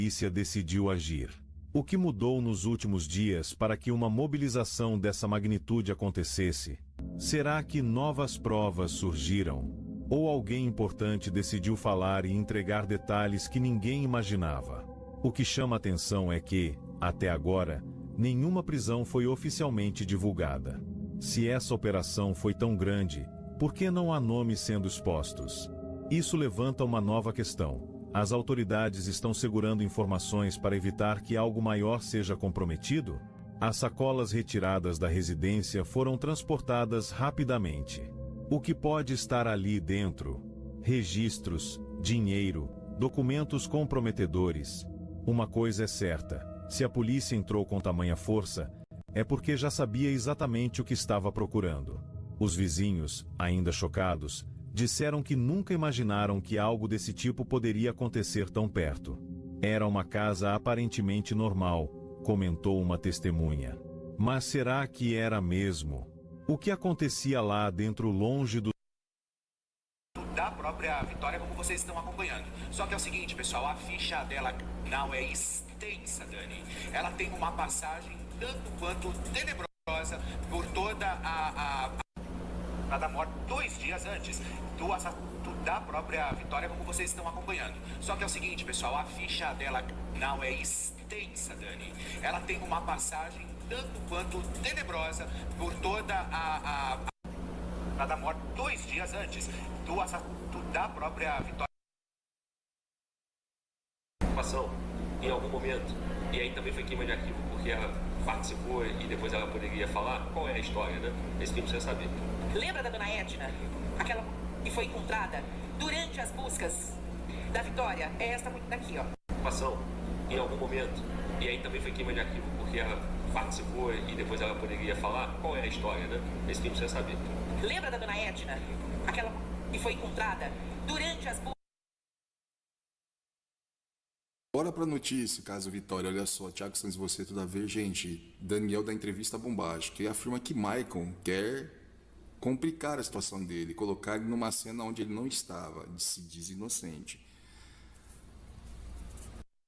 polícia decidiu agir. O que mudou nos últimos dias para que uma mobilização dessa magnitude acontecesse? Será que novas provas surgiram? Ou alguém importante decidiu falar e entregar detalhes que ninguém imaginava? O que chama atenção é que, até agora, nenhuma prisão foi oficialmente divulgada. Se essa operação foi tão grande, por que não há nomes sendo expostos? Isso levanta uma nova questão. As autoridades estão segurando informações para evitar que algo maior seja comprometido? As sacolas retiradas da residência foram transportadas rapidamente. O que pode estar ali dentro? Registros, dinheiro, documentos comprometedores. Uma coisa é certa, se a polícia entrou com tamanha força, é porque já sabia exatamente o que estava procurando. Os vizinhos, ainda chocados, disseram que nunca imaginaram que algo desse tipo poderia acontecer tão perto. Era uma casa aparentemente normal, comentou uma testemunha. Mas será que era mesmo? O que acontecia lá dentro, longe da própria Vitória, como vocês estão acompanhando. Só que é o seguinte, pessoal, a ficha dela não é extensa, Dani. Ela tem uma passagem tanto quanto tenebrosa por toda a da morte 2 dias antes do assassinato da própria Vitória, como vocês estão acompanhando. Só que é o seguinte, pessoal, a ficha dela não é extensa, Dani. Ela tem uma passagem tanto quanto tenebrosa por toda a da morte 2 dias antes do assassinato da própria Vitória. Em algum momento, e aí também foi queima de arquivo, porque ela participou e depois ela poderia falar qual é a história, né? Esse que precisa saber. Lembra da dona Edna? Aquela que foi encontrada durante as buscas da Vitória? É esta daqui, ó. Em algum momento, e aí também foi queima de arquivo, porque ela participou e depois ela poderia falar qual é a história, né? Esse que precisa saber. Lembra da dona Edna? Aquela que foi encontrada durante as buscas. Bora pra notícia, caso Vitória, olha só, Thiago Santos, você toda vez, gente, Daniel da entrevista bombástica, e afirma que Maicon quer complicar a situação dele, colocar ele numa cena onde ele não estava, se diz inocente.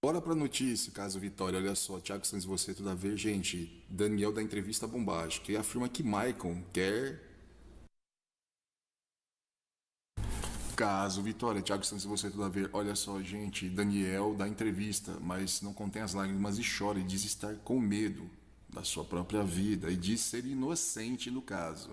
Bora pra notícia, caso Vitória, olha só, Thiago Santos, você toda vez, gente, Daniel da entrevista bombástica, e afirma que Maicon quer... Caso Vitória, Thiago Santos, você toda vez, olha só, gente, Daniel dá entrevista, mas não contém as lágrimas e chora e diz estar com medo da sua própria vida e diz ser inocente no caso.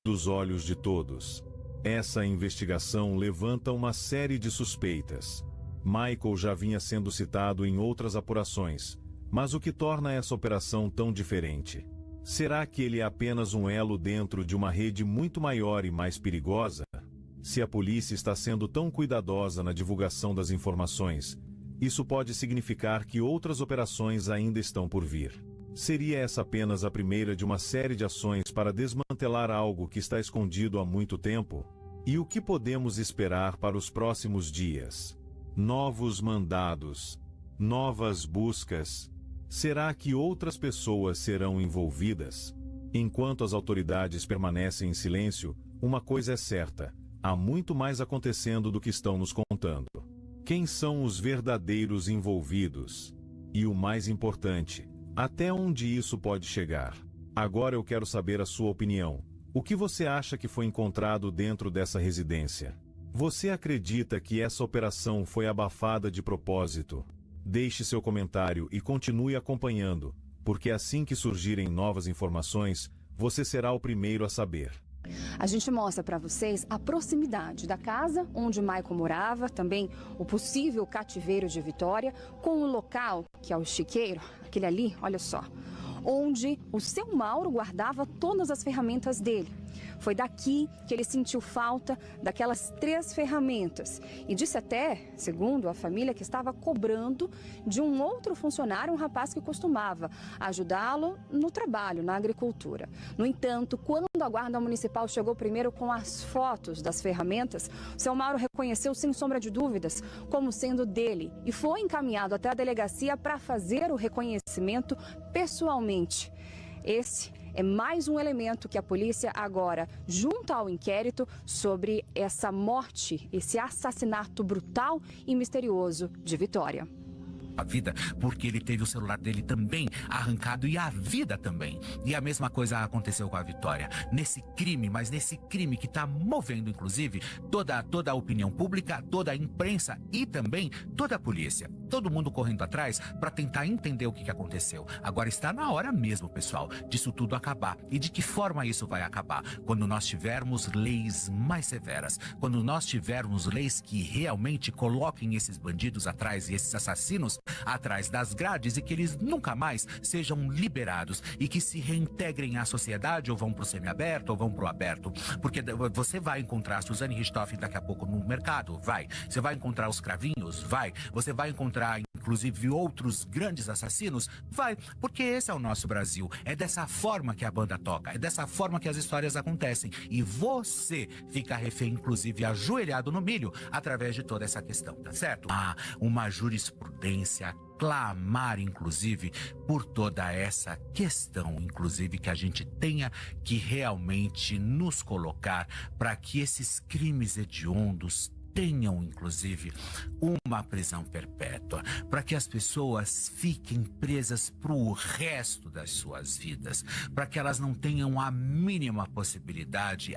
Dos olhos de todos. Essa investigação levanta uma série de suspeitas. Michael já vinha sendo citado em outras apurações, mas o que torna essa operação tão diferente? Será que ele é apenas um elo dentro de uma rede muito maior e mais perigosa? Se a polícia está sendo tão cuidadosa na divulgação das informações, isso pode significar que outras operações ainda estão por vir. Seria essa apenas a primeira de uma série de ações para desmantelar algo que está escondido há muito tempo? E o que podemos esperar para os próximos dias? Novos mandados? Novas buscas? Será que outras pessoas serão envolvidas? Enquanto as autoridades permanecem em silêncio, uma coisa é certa: há muito mais acontecendo do que estão nos contando. Quem são os verdadeiros envolvidos? E o mais importante, até onde isso pode chegar? Agora eu quero saber a sua opinião. O que você acha que foi encontrado dentro dessa residência? Você acredita que essa operação foi abafada de propósito? Deixe seu comentário e continue acompanhando, porque assim que surgirem novas informações, você será o primeiro a saber. A gente mostra para vocês a proximidade da casa onde Michael morava, também o possível cativeiro de Vitória, com o local, que é o chiqueiro, aquele ali, olha só, onde o seu Mauro guardava todas as ferramentas dele. Foi daqui que ele sentiu falta daquelas 3 ferramentas e disse até, segundo a família, que estava cobrando de um outro funcionário, um rapaz que costumava ajudá-lo no trabalho, na agricultura. No entanto, quando a guarda municipal chegou primeiro com as fotos das ferramentas, o seu Mauro reconheceu sem sombra de dúvidas como sendo dele e foi encaminhado até a delegacia para fazer o reconhecimento pessoalmente. Esse é mais um elemento que a polícia agora junta ao inquérito sobre essa morte, esse assassinato brutal e misterioso de Vitória. A vida, porque ele teve o celular dele também arrancado e a vida também. E a mesma coisa aconteceu com a Vitória. Nesse crime, mas nesse crime que está movendo, inclusive, toda a opinião pública, toda a imprensa e também toda a polícia. Todo mundo correndo atrás para tentar entender o que aconteceu. Agora está na hora mesmo, pessoal, disso tudo acabar. E de que forma isso vai acabar? Quando nós tivermos leis mais severas. Quando nós tivermos leis que realmente coloquem esses bandidos atrás e esses assassinos atrás das grades e que eles nunca mais sejam liberados e que se reintegrem à sociedade ou vão para o semiaberto ou vão para o aberto. Porque você vai encontrar a Suzane Richthofen daqui a pouco no mercado? Vai. Você vai encontrar os cravinhos? Vai. Você vai encontrar inclusive outros grandes assassinos? Vai. Porque esse é o nosso Brasil. É dessa forma que a banda toca. É dessa forma que as histórias acontecem. E você fica refém, inclusive ajoelhado no milho, através de toda essa questão, tá certo? Uma jurisprudência clamar, inclusive, por toda essa questão, inclusive, que a gente tenha que realmente nos colocar para que esses crimes hediondos tenham, inclusive, uma prisão perpétua, para que as pessoas fiquem presas para o resto das suas vidas, para que elas não tenham a mínima possibilidade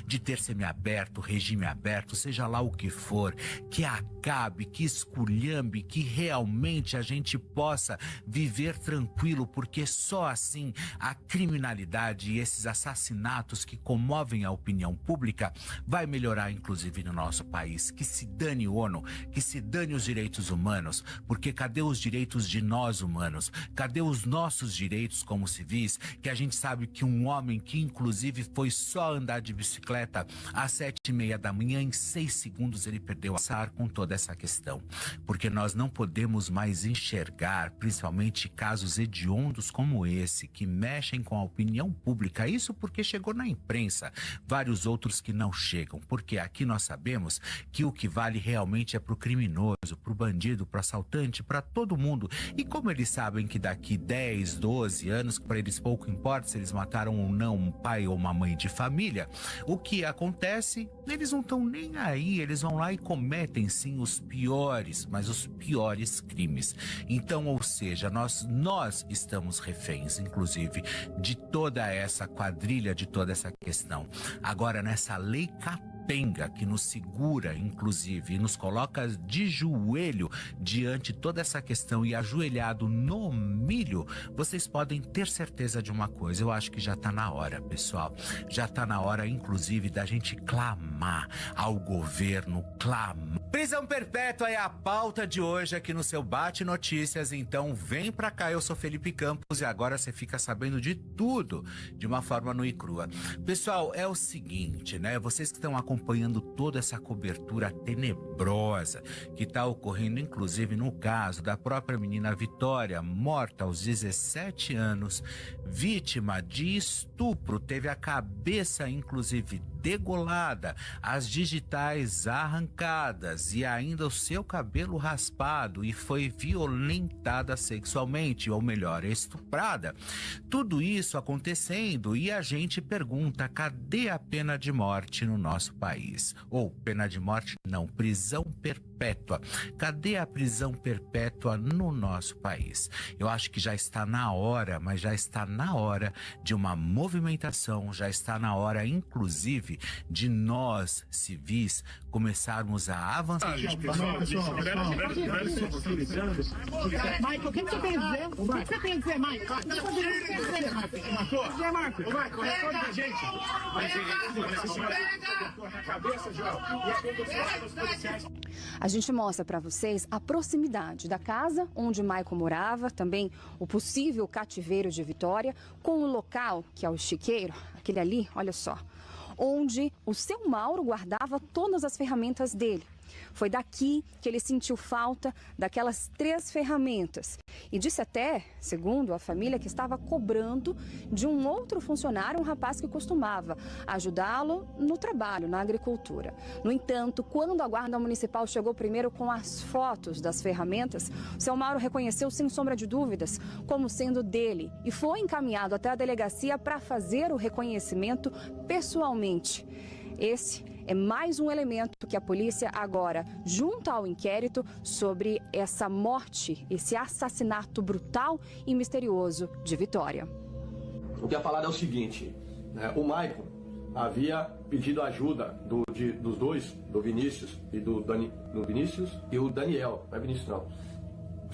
de ter semiaberto, regime aberto, seja lá o que for, que acabe, que esculhambe, que realmente a gente possa viver tranquilo, porque só assim a criminalidade e esses assassinatos que comovem a opinião pública vai melhorar, inclusive, no nosso país. Que se dane o ONU, que se dane os direitos humanos, porque cadê os direitos de nós humanos? Cadê os nossos direitos como civis? Que a gente sabe que um homem que, inclusive, foi só andar de bicicleta às 7h30 da manhã, em 6 segundos ele perdeu a passar com toda essa questão. Porque nós não podemos mais enxergar, principalmente casos hediondos como esse, que mexem com a opinião pública. Isso porque chegou na imprensa. Vários outros que não chegam. Porque aqui nós sabemos que o que vale realmente é pro criminoso, pro bandido, pro assaltante, para todo mundo. E como eles sabem que daqui 10, 12 anos, para eles pouco importa se eles mataram ou não um pai ou uma mãe de família, o que acontece, eles não estão nem aí, eles vão lá e cometem sim os piores, mas os piores crimes. Então, ou seja, nós estamos reféns, inclusive, de toda essa quadrilha, de toda essa questão. Agora, nessa lei capenga que nos segura, inclusive, e nos coloca de joelho diante de toda essa questão e ajoelhado no milho, vocês podem ter certeza de uma coisa: eu acho que já está na hora, pessoal. Já está na hora, inclusive, da gente clamar ao governo, clamar. Prisão perpétua é a pauta de hoje aqui no seu Bate Notícias, então vem pra cá, eu sou Felipe Campos e agora você fica sabendo de tudo de uma forma nua e crua. Pessoal, é o seguinte, né? Vocês que estão acompanhando toda essa cobertura tenebrosa que está ocorrendo, inclusive no caso da própria menina Vitória, morta aos 17 anos, vítima de estupro, teve a cabeça, inclusive, degolada, as digitais arrancadas e ainda o seu cabelo raspado, e foi violentada sexualmente, ou melhor, estuprada. Tudo isso acontecendo e a gente pergunta: cadê a pena de morte no nosso país? Ou pena de morte não, prisão perpétua. Cadê a prisão perpétua no nosso país? Eu acho que já está na hora, mas já está na hora de uma movimentação, já está na hora, inclusive, de nós, civis, começarmos a avançar. Michael, o que você tem a dizer? O que você tem a dizer, Michael? O que você tem a dizer, Marcos? Michael, responde a gente. A gente mostra para vocês a proximidade da casa onde Michael morava, também o possível cativeiro de Vitória, com o local, que é o chiqueiro, aquele ali, olha só, onde o seu Mauro guardava todas as ferramentas dele. Foi daqui que ele sentiu falta daquelas 3 ferramentas. E disse até, segundo a família, que estava cobrando de um outro funcionário, um rapaz que costumava ajudá-lo no trabalho, na agricultura. No entanto, quando a Guarda Municipal chegou primeiro com as fotos das ferramentas, o seu Mauro reconheceu sem sombra de dúvidas como sendo dele e foi encaminhado até a delegacia para fazer o reconhecimento pessoalmente. Esse é mais um elemento que a polícia agora junta ao inquérito sobre essa morte, esse assassinato brutal e misterioso de Vitória. O que é falado é o seguinte, né? O Maicon havia pedido ajuda dos dois, do Vinícius e do Vinícius e o Daniel, não é Vinícius não.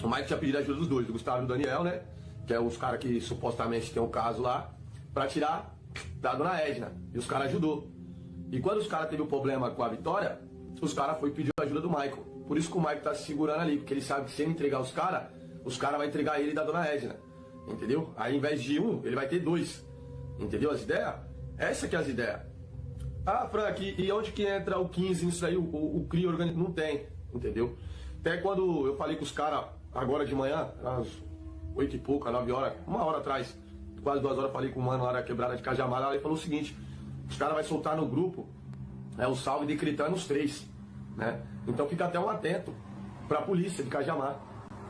O Maicon tinha pedido ajuda dos dois, do Gustavo e do Daniel, né? Que é os caras que supostamente tem um caso lá, para tirar da dona Edna. E os caras ajudou. E quando os caras teve um problema com a Vitória, os caras foi pedir ajuda do Maicon. Por isso que o Maicon tá se segurando ali, porque ele sabe que se ele entregar os caras vão entregar ele da dona Edna. Entendeu? Aí, ao invés de um, ele vai ter 2. Entendeu as ideias? Essa que é as ideias. Ah, Frank, e onde que entra o 15 nisso aí? O CRI organiza? Não tem, entendeu? Até quando eu falei com os caras agora de manhã, às 8 e pouca, 9 horas, 1 hora atrás, quase 2 horas, falei com o mano lá na quebrada de Cajamar, ele falou o seguinte: os caras vão soltar no grupo o salve decretando os 3, né? Então fica até um atento pra polícia de Cajamar.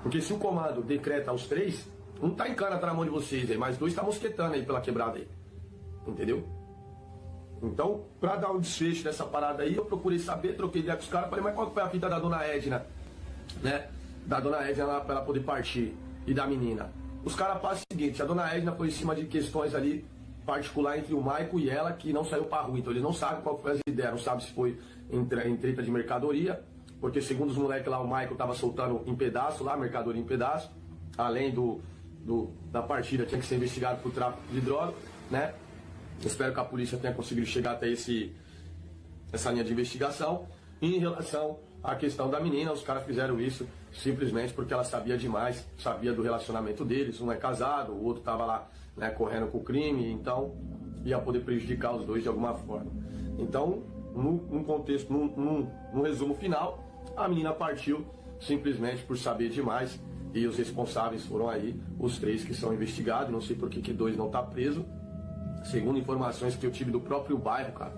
Porque se o comando decreta os 3, um tá em cana, tá na mão de vocês aí, mas 2 tá mosquetando aí pela quebrada aí. Entendeu? Então, pra dar um desfecho nessa parada aí, eu procurei saber, troquei ideia com os caras, falei, mas qual foi a fita da dona Edna, né? Da dona Edna lá pra ela poder partir e da menina. Os caras passam o seguinte: a dona Edna foi em cima de questões ali particular entre o Maicon e ela, que não saiu pra rua. Então eles não sabem qual foi as ideias, não sabem se foi em treta de mercadoria, porque segundo os moleques lá, o Maicon tava soltando em pedaço lá, mercadoria em pedaço, além da partida, tinha que ser investigado por tráfico de droga, né? Espero que a polícia tenha conseguido chegar até essa linha de investigação. E em relação à questão da menina, os caras fizeram isso simplesmente porque ela sabia demais, sabia do relacionamento deles. Um é casado, o outro estava lá, né, correndo com o crime, então ia poder prejudicar os dois de alguma forma. Então, num contexto, num resumo final, a menina partiu simplesmente por saber demais e os responsáveis foram aí, os 3 que são investigados. Não sei por que 2 não tá preso, segundo informações que eu tive do próprio bairro, cara.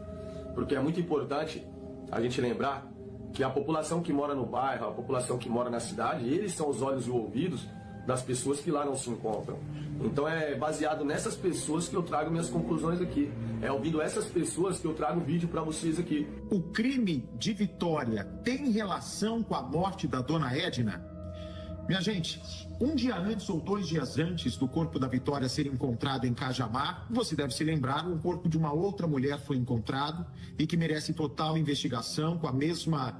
Porque é muito importante a gente lembrar que a população que mora no bairro, a população que mora na cidade, eles são os olhos e ouvidos das pessoas que lá não se encontram. Então é baseado nessas pessoas que eu trago minhas conclusões aqui. É ouvindo essas pessoas que eu trago o vídeo para vocês aqui. O crime de Vitória tem relação com a morte da dona Edna? Minha gente, um dia antes ou 2 dias antes do corpo da Vitória ser encontrado em Cajamar, você deve se lembrar, o corpo de uma outra mulher foi encontrado e que merece total investigação, com a mesma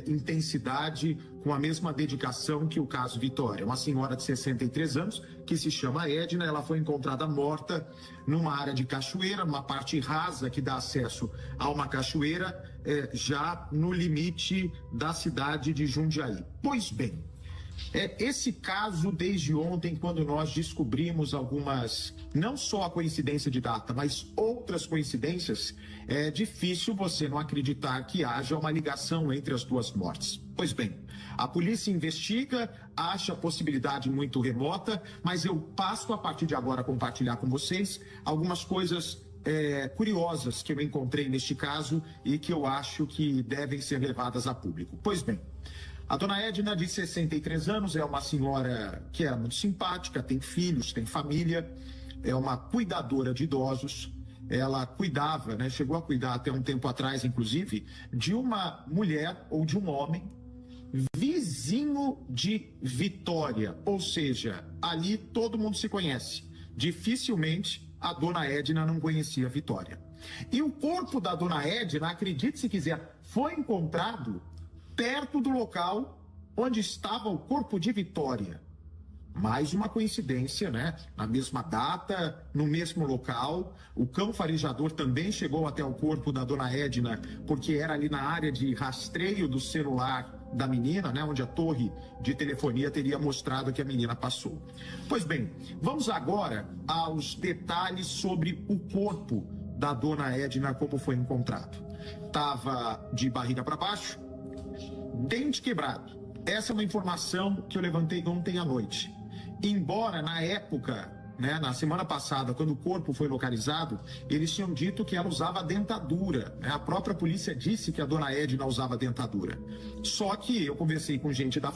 intensidade, com a mesma dedicação que o caso Vitória. Uma senhora de 63 anos, que se chama Edna, ela foi encontrada morta numa área de cachoeira, uma parte rasa que dá acesso a uma cachoeira, já no limite da cidade de Jundiaí. Pois bem, esse caso, desde ontem, quando nós descobrimos algumas, não só a coincidência de data, mas outras coincidências, é difícil você não acreditar que haja uma ligação entre as 2 mortes. Pois bem, a polícia investiga, acha a possibilidade muito remota, mas eu passo a partir de agora a compartilhar com vocês algumas coisas curiosas que eu encontrei neste caso e que eu acho que devem ser levadas a público. Pois bem, a dona Edna, de 63 anos, é uma senhora que era muito simpática, tem filhos, tem família, é uma cuidadora de idosos. Ela cuidava, né, chegou a cuidar até um tempo atrás, inclusive, de uma mulher ou de um homem vizinho de Vitória. Ou seja, ali todo mundo se conhece. Dificilmente a dona Edna não conhecia Vitória. E o corpo da dona Edna, acredite se quiser, foi encontrado perto do local onde estava o corpo de Vitória. Mais uma coincidência, né? Na mesma data, no mesmo local. O cão farejador também chegou até o corpo da dona Edna, porque era ali na área de rastreio do celular da menina, né? Onde a torre de telefonia teria mostrado que a menina passou. Pois bem, vamos agora aos detalhes sobre o corpo da dona Edna, como foi encontrado. Estava de barriga para baixo, dente quebrado. Essa é uma informação que eu levantei ontem à noite. Embora na época, né, na semana passada, quando o corpo foi localizado, eles tinham dito que ela usava dentadura, né? A própria polícia disse que a dona Edna usava dentadura. Só que eu conversei com gente da